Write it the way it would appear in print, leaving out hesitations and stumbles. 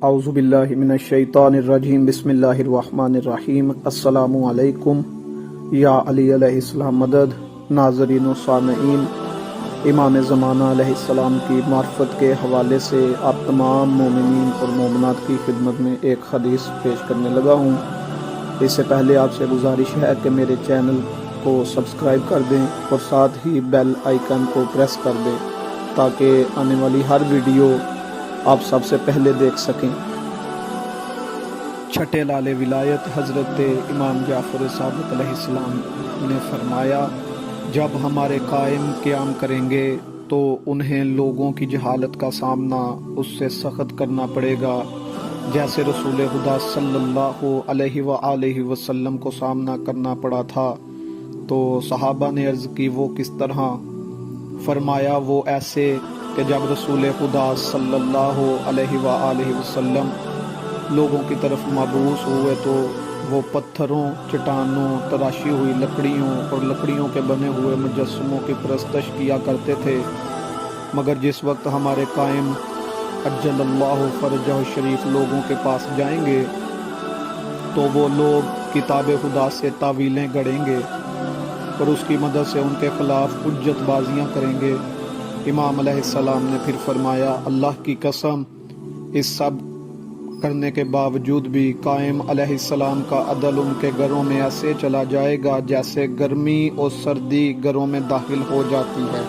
اعوذ باللہ من الشیطان الرجیم بسم اللہ الرحمن الرحیم السلام علیکم یا علی علیہ السلام مدد۔ ناظرین و سامعین، امام زمانہ علیہ السلام کی معرفت کے حوالے سے آپ تمام مومنین اور مومنات کی خدمت میں ایک حدیث پیش کرنے لگا ہوں۔ اس سے پہلے آپ سے گزارش ہے کہ میرے چینل کو سبسکرائب کر دیں اور ساتھ ہی بیل آئیکن کو پریس کر دیں تاکہ آنے والی ہر ویڈیو آپ سب سے پہلے دیکھ سکیں۔ چھٹے لال ولایت حضرت امام جعفر صادق علیہ السلام نے فرمایا، جب ہمارے قائم قیام کریں گے تو انہیں لوگوں کی جہالت کا سامنا اس سے سخت کرنا پڑے گا جیسے رسول خدا صلی اللہ علیہ وآلہ وسلم کو سامنا کرنا پڑا تھا۔ تو صحابہ نے عرض کی، وہ کس طرح؟ فرمایا، وہ ایسے کہ جب رسول خدا صلی اللہ علیہ وآلہ وسلم لوگوں کی طرف مبعوث ہوئے تو وہ پتھروں، چٹانوں، تراشی ہوئی لکڑیوں اور لکڑیوں کے بنے ہوئے مجسموں کی پرستش کیا کرتے تھے، مگر جس وقت ہمارے قائم عجل اللہ فرجہ شریف لوگوں کے پاس جائیں گے تو وہ لوگ کتاب خدا سے تعویلیں گڑیں گے اور اس کی مدد سے ان کے خلاف حجت بازیاں کریں گے۔ امام علیہ السلام نے پھر فرمایا، اللہ کی قسم، اس سب کرنے کے باوجود بھی قائم علیہ السلام کا عدل ان کے گھروں میں ایسے چلا جائے گا جیسے گرمی اور سردی گھروں میں داخل ہو جاتی ہے۔